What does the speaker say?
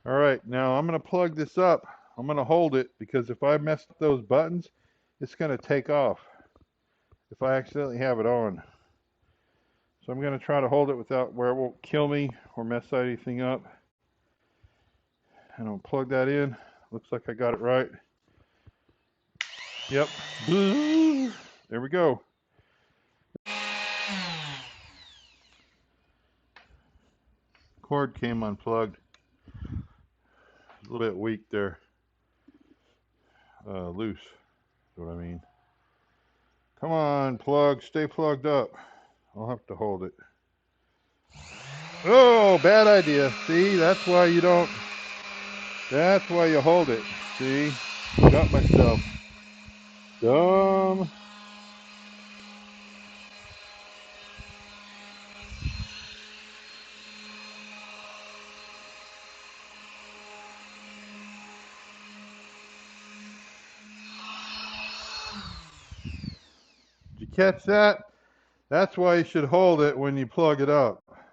All right, now I'm going to plug this up. I'm going to hold it because if I mess up those buttons, it's going to take off if I accidentally have it on. So I'm going to try to hold it without where it won't kill me or mess anything up. And I'll plug that in. Looks like I got it right. Yep. There we go. Cord came unplugged. A little bit weak there. Loose is what I mean. Come on, plug. Stay plugged up. I'll have to hold it. Oh, bad idea. See, that's why you don't. That's why you hold it. See, got myself. Dumb. Did you catch that? That's why you should hold it when you plug it up.